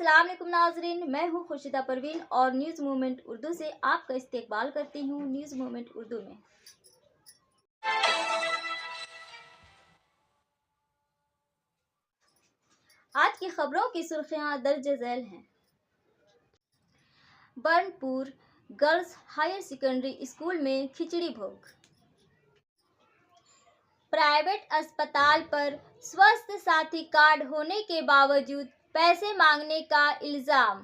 السلام علیکم ناظرین، میں ہوں خورشیدہ پروین اور نیوز مومنٹ اردو سے آپ کا استقبال کرتی ہوں نیوز مومنٹ اردو میں۔ آج کی خبروں کی سرخیاں درج ذیل ہیں۔ برنپور گرلز ہائر سیکنڈری اسکول میں کھچڑی بھوگ۔ پرائیویٹ اسپتال پر سواستھ ساتھی کارڈ ہونے کے باوجود پیسے مانگنے کا الزام۔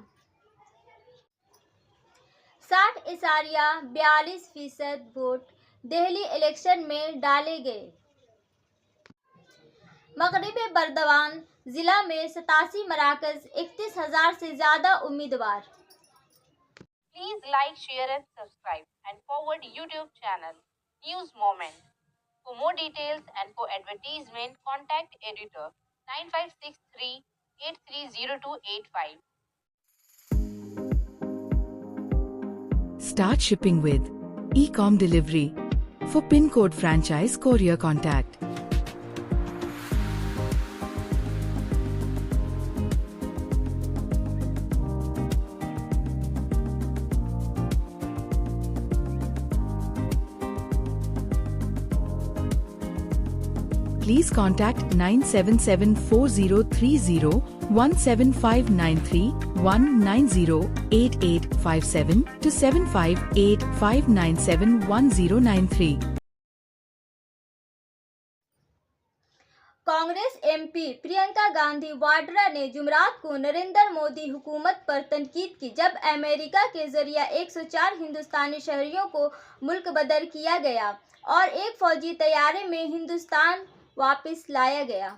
60.42% ووٹ دہلی الیکشن میں ڈالے گئے۔ مغربی بردوان ضلع میں 87 مراکز، 31,000 سے زیادہ امیدوار۔ Please like, share and subscribe and forward YouTube channel News Moment. For more details and for advertisement, contact editor 9563830285. Start shipping with e-com delivery. For PIN code franchise courier contact please contact 9774030175931908857 to 7585971093. Congress M P Priyanka Gandhi Vadra نے جمعرات کو نریندر مودی حکومت پر تنقید کی جب امریکہ کے ذریعہ 104 ہندوستانی شہریوں کو ملک بدر کیا گیا اور ایک فوجی طیارے میں ہندوستان واپس لایا گیا۔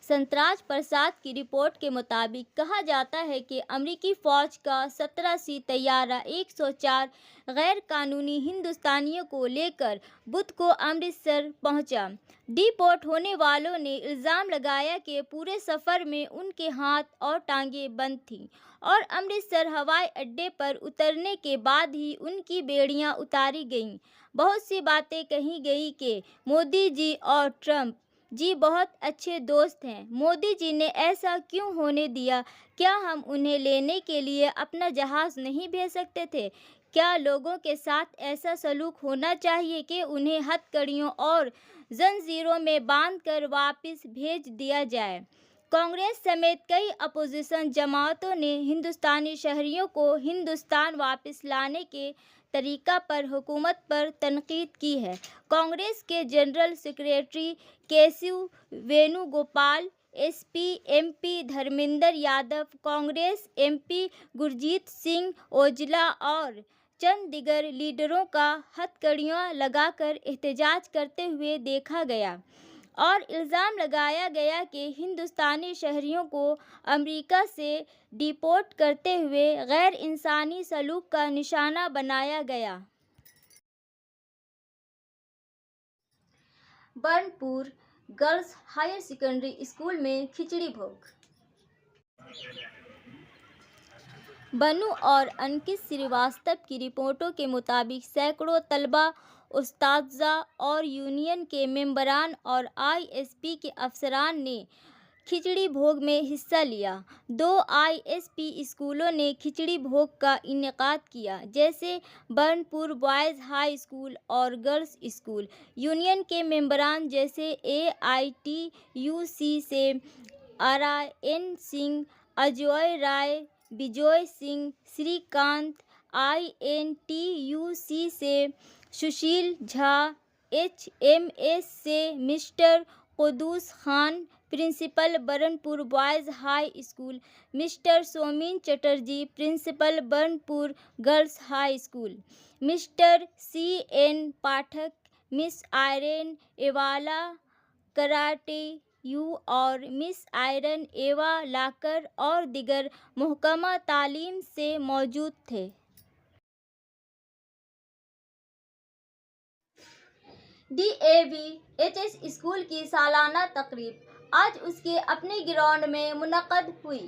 سنتراج پرساد کی رپورٹ کے مطابق کہا جاتا ہے کہ امریکی فوج کا 17C طیارہ 104 غیر قانونی ہندوستانیوں کو لے کر بدھ کو امرتسر پہنچا۔ ڈی پورٹ ہونے والوں نے الزام لگایا کہ پورے سفر میں ان کے ہاتھ اور ٹانگیں بند تھیں اور امرتسر ہوائی اڈے پر اترنے کے بعد ہی ان کی بیڑیاں اتاری گئیں۔ بہت سی باتیں کہی گئی کہ مودی جی اور ٹرمپ جی بہت اچھے دوست ہیں، مودی جی نے ایسا کیوں ہونے دیا؟ کیا ہم انہیں لینے کے لیے اپنا جہاز نہیں بھیج سکتے تھے؟ کیا لوگوں کے ساتھ ایسا سلوک ہونا چاہیے کہ انہیں ہتھ کڑیوں اور زنجیروں میں باندھ کر واپس بھیج دیا جائے؟ کانگریس سمیت کئی اپوزیشن جماعتوں نے ہندوستانی شہریوں کو ہندوستان واپس لانے کے طریقہ پر حکومت پر تنقید کی ہے۔ کانگریس کے جنرل سیکریٹری کیشو Venu Gopal, S P M P Dharmendra Yadav, Congress M P Gurjeet Singh Aujla اور چند دیگر لیڈروں کا ہتھ کڑیاں لگا کر احتجاج کرتے ہوئے دیکھا گیا اور الزام لگایا گیا کہ ہندوستانی شہریوں کو امریکہ سے ڈی پورٹ کرتے ہوئے غیر انسانی سلوک کا نشانہ بنایا گیا۔ برنپور گرلز ہائر سیکنڈری اسکول میں کھچڑی بھوگ۔ بنو اور انکت سریواستو کی رپورٹوں کے مطابق سینکڑوں طلباء، اساتذہ اور یونین کے ممبران اور آئی ایس پی کے افسران نے کھچڑی بھوگ میں حصہ لیا۔ 2 آئی ایس پی اسکولوں نے کھچڑی بھوگ کا انعقاد کیا، جیسے برنپور بوائز ہائی اسکول اور گرلز اسکول۔ یونین کے ممبران جیسے اے آئی ٹی یو سی سے آرائن سنگھ، اجوائے رائے، بجوئے Singh, Srikant, I N T U C سے Sushil Jha, H M S سے mister Quddus Khan, principal Burnpur boys high school mister Somen Chatterjee, principal Burnpur girls high school mister C N Pathak, miss Irene ایوالا کراٹے یو اور مس آئرن ایوا لاکر اور دیگر محکمہ تعلیم سے موجود تھے۔ D A V H S school کی سالانہ تقریب آج اس کے اپنے گراؤنڈ میں منعقد ہوئی۔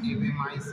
MMIC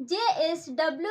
JSW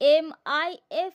SMIFS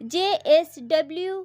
JSW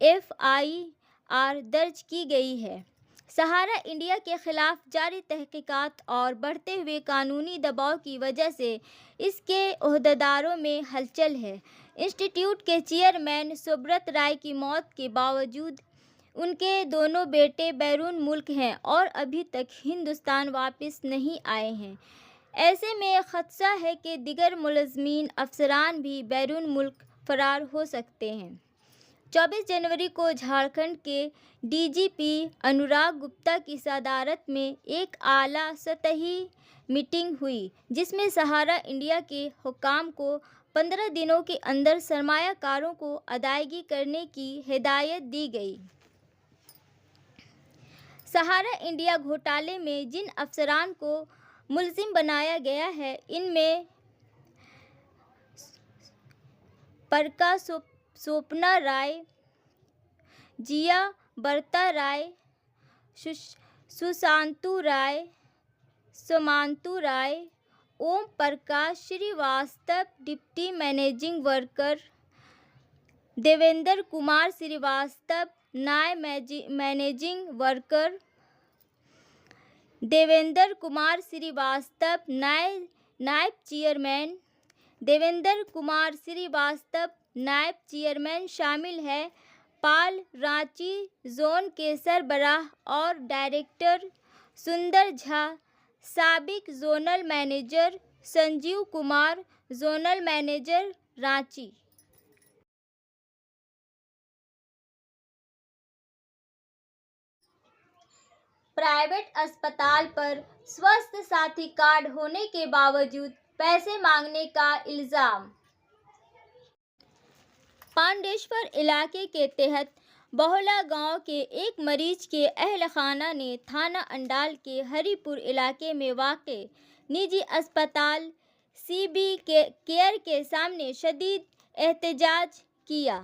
FIR آر درج کی گئی ہے۔ سہارا انڈیا کے خلاف جاری تحقیقات اور بڑھتے ہوئے قانونی دباؤ کی وجہ سے اس کے عہدیداروں میں ہلچل ہے۔ انسٹی ٹیوٹ کے چیئرمین سبرت رائے کی موت کے باوجود ان کے دونوں بیٹے بیرون ملک ہیں اور ابھی تک ہندوستان واپس نہیں آئے ہیں۔ ایسے میں خدشہ ہے کہ دیگر ملزمین افسران بھی بیرون ملک فرار ہو سکتے ہیں۔ 24 جنوری کو جھارکھنڈ کے ڈی جی پی انوراگ گپتا کی صدارت میں ایک اعلیٰ سطحی میٹنگ ہوئی جس میں سہارا انڈیا کے حکام کو 15 دنوں کے اندر سرمایہ کاروں کو ادائیگی کرنے کی ہدایت دی گئی۔ سہارا انڈیا گھوٹالے میں جن افسران کو ملزم بنایا گیا ہے ان میں پرکا Swapna Roy, Jayabrata Roy, Sushanto Roy, Samanto Roy, Om Prakash Srivastava deputy managing worker, Devendra Kumar Srivastava نائب مینیجنگ ورکر، دیویندر کمار سریواستو نائب چیئرمین، دیویندر کمار سریواستو نائب چیئرمین شامل ہیں۔ پال رانچی زون کے سربراہ اور ڈائریکٹر سندر جھا، سابق zonal manager Sanjeev Kumar, zonal manager Ranchi. Private اسپتال پر سواستھ ساتھی کارڈ ہونے کے باوجود پیسے مانگنے کا الزام۔ پانڈیشور علاقے کے تحت بہولا گاؤں کے ایک مریض کے اہل خانہ نے تھانہ انڈال کے ہری پور علاقے میں واقع نجی اسپتال سی بی کیئر کے سامنے شدید احتجاج کیا۔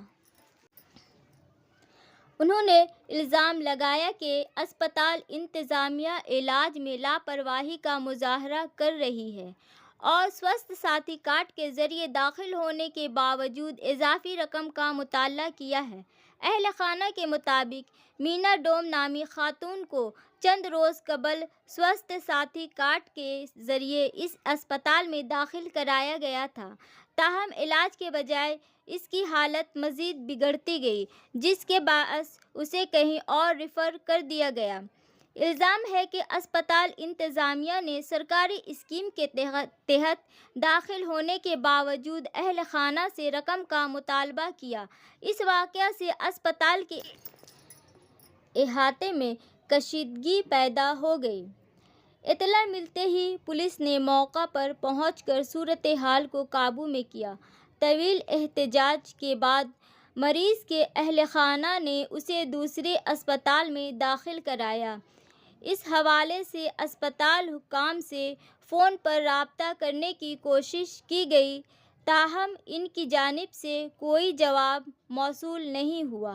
انہوں نے الزام لگایا کہ اسپتال انتظامیہ علاج میں لاپرواہی کا مظاہرہ کر رہی ہے اور سواستھ ساتھی کارڈ کے ذریعے داخل ہونے کے باوجود اضافی رقم کا مطالبہ کیا ہے۔ اہل خانہ کے مطابق مینا ڈوم نامی خاتون کو چند روز قبل سواستھ ساتھی کارڈ کے ذریعے اس اسپتال میں داخل کرایا گیا تھا، تاہم علاج کے بجائے اس کی حالت مزید بگڑتی گئی جس کے باعث اسے کہیں اور ریفر کر دیا گیا۔ الزام ہے کہ اسپتال انتظامیہ نے سرکاری اسکیم کے تحت داخل ہونے کے باوجود اہل خانہ سے رقم کا مطالبہ کیا۔ اس واقعہ سے اسپتال کے احاطے میں کشیدگی پیدا ہو گئی۔ اطلاع ملتے ہی پولیس نے موقع پر پہنچ کر صورتحال کو قابو میں کیا۔ طویل احتجاج کے بعد مریض کے اہل خانہ نے اسے دوسرے اسپتال میں داخل کرایا۔ اس حوالے سے اسپتال حکام سے فون پر رابطہ کرنے کی کوشش کی گئی تاہم ان کی جانب سے کوئی جواب موصول نہیں ہوا۔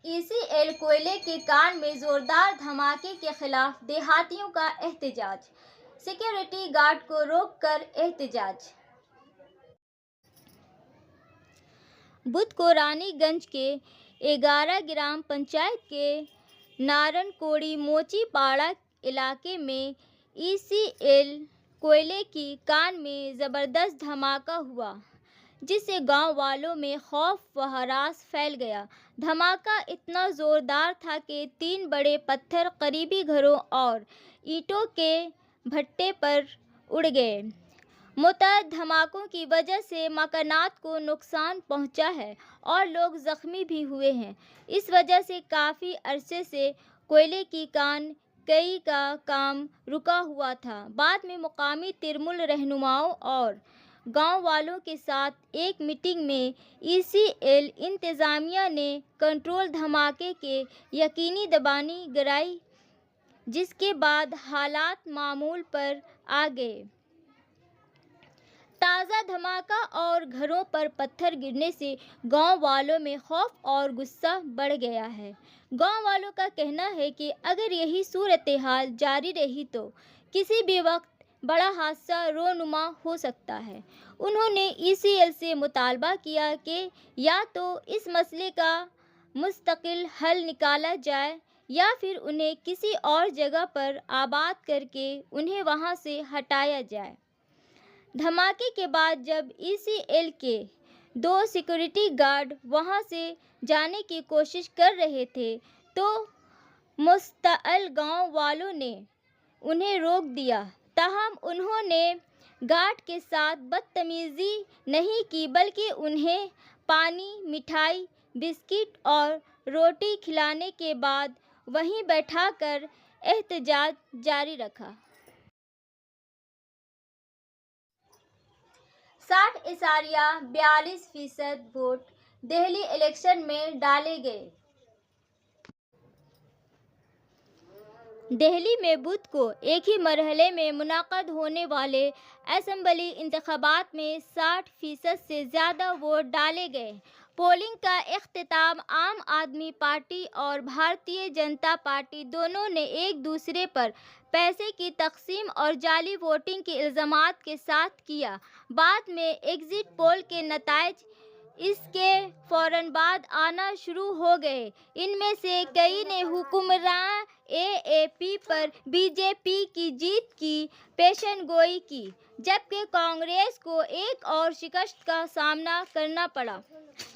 ECL کوئلے کے کان میں زوردار دھماکے کے خلاف دیہاتیوں کا احتجاج، سیکیورٹی گارڈ کو روک کر احتجاج۔ بدھ کو رانی گنج کے 11 گرام پنچایت کے نارن کوڑی موچی پاڑا علاقے میں ECL کوئلے کی کان میں زبردست دھماکہ ہوا، جس سے گاؤں والوں میں خوف و ہراس پھیل گیا۔ دھماکہ اتنا زوردار تھا کہ 3 بڑے پتھر قریبی گھروں اور اینٹوں کے بھٹے پر اڑ گئے۔ متعدد دھماکوں کی وجہ سے مکانات کو نقصان پہنچا ہے اور لوگ زخمی بھی ہوئے ہیں۔ اس وجہ سے کافی عرصے سے کوئلے کی کان کئی کا کام رکا ہوا تھا۔ بعد میں مقامی ترمل رہنماؤں اور گاؤں والوں کے ساتھ ایک میٹنگ میں ECL انتظامیہ نے کنٹرول دھماکے کے یقینی دبانی کرائی، جس کے بعد حالات معمول پر آ گئے۔ تازہ دھماکہ اور گھروں پر پتھر گرنے سے گاؤں والوں میں خوف اور غصہ بڑھ گیا ہے۔ گاؤں والوں کا کہنا ہے کہ اگر یہی صورتحال جاری رہی تو کسی بھی وقت بڑا حادثہ رونما ہو سکتا ہے۔ انہوں نے ECL سے مطالبہ کیا کہ یا تو اس مسئلے کا مستقل حل نکالا جائے یا پھر انہیں کسی اور جگہ پر آباد کر کے انہیں وہاں سے ہٹایا جائے۔ دھماکے کے بعد جب ECL کے 2 سیکیورٹی گارڈ وہاں سے جانے کی کوشش کر رہے تھے تو مشتعل گاؤں والوں نے انہیں روک دیا، تاہم انہوں نے گارڈ کے ساتھ بدتمیزی نہیں کی بلکہ انہیں پانی، مٹھائی، بسکٹ اور روٹی کھلانے کے بعد وہیں بیٹھا کر احتجاج جاری رکھا۔ 60.42% ووٹ دہلی الیکشن میں ڈالے گئے۔ دہلی میں بدھ کو ایک ہی مرحلے میں منعقد ہونے والے اسمبلی انتخابات میں 60% سے زیادہ ووٹ ڈالے گئے۔ پولنگ کا اختتام عام آدمی پارٹی اور بھارتیہ جنتا پارٹی دونوں نے ایک دوسرے پر پیسے کی تقسیم اور جعلی ووٹنگ کے الزامات کے ساتھ کیا۔ بعد میں ایگزٹ پول کے نتائج اس کے فوراً بعد آنا شروع ہو گئے۔ ان میں سے کئی نے حکمراں AAP پر BJP کی جیت کی پیشن گوئی کی، جبکہ کانگریس کو ایک اور شکست کا سامنا کرنا پڑا۔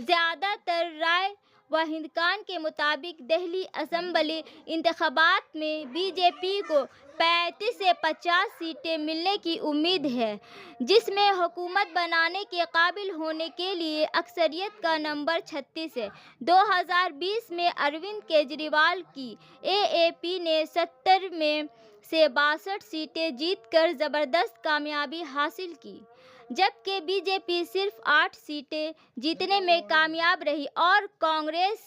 زیادہ تر رائے دہندگان کے مطابق دہلی اسمبلی انتخابات میں BJP کو 35 سے 50 سیٹیں ملنے کی امید ہے، جس میں حکومت بنانے کے قابل ہونے کے لیے اکثریت کا نمبر 36 ہے۔ 2020 میں اروند کیجریوال کی AAP نے 70 میں سے 62 سیٹیں جیت کر زبردست کامیابی حاصل کی، جبکہ BJP صرف 8 سیٹیں جیتنے میں کامیاب رہی اور کانگریس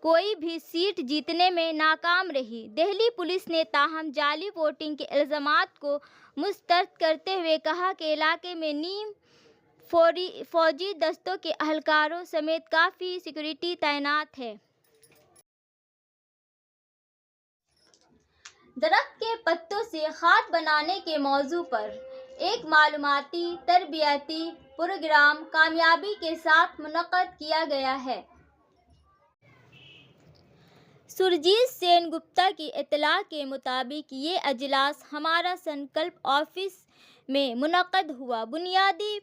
کوئی بھی سیٹ جیتنے میں ناکام رہی۔ دہلی پولیس نے تاہم جعلی ووٹنگ کے الزامات کو مسترد کرتے ہوئے کہا کہ علاقے میں نیم فوجی دستوں کے اہلکاروں سمیت کافی سیکورٹی تعینات ہے۔ درخت کے پتوں سے کھاد بنانے کے موضوع پر ایک معلوماتی تربیتی پروگرام کامیابی کے ساتھ منعقد کیا گیا ہے۔ سرجیت سین گپتا کی اطلاع کے مطابق یہ اجلاس ہمارا سنکلپ آفس میں منعقد ہوا۔ بنیادی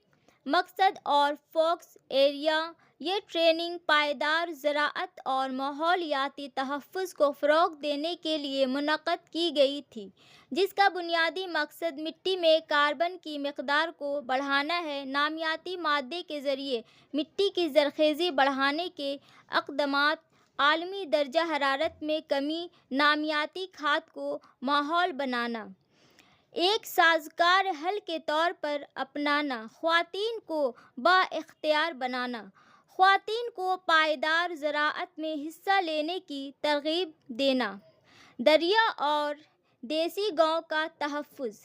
مقصد اور فوکس ایریا یہ ٹریننگ پائیدار زراعت اور ماحولیاتی تحفظ کو فروغ دینے کے لیے منعقد کی گئی تھی، جس کا بنیادی مقصد مٹی میں کاربن کی مقدار کو بڑھانا ہے۔ نامیاتی مادے کے ذریعے مٹی کی زرخیزی بڑھانے کے اقدامات، عالمی درجہ حرارت میں کمی، نامیاتی کھاد کو ماحول بنانا، ایک سازگار حل کے طور پر اپنانا، خواتین کو بااختیار بنانا، خواتین کو پائیدار زراعت میں حصہ لینے کی ترغیب دینا، دریا اور دیسی گاؤں کا تحفظ،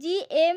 GM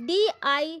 DI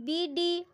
BD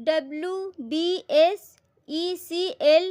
WBS ECL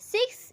6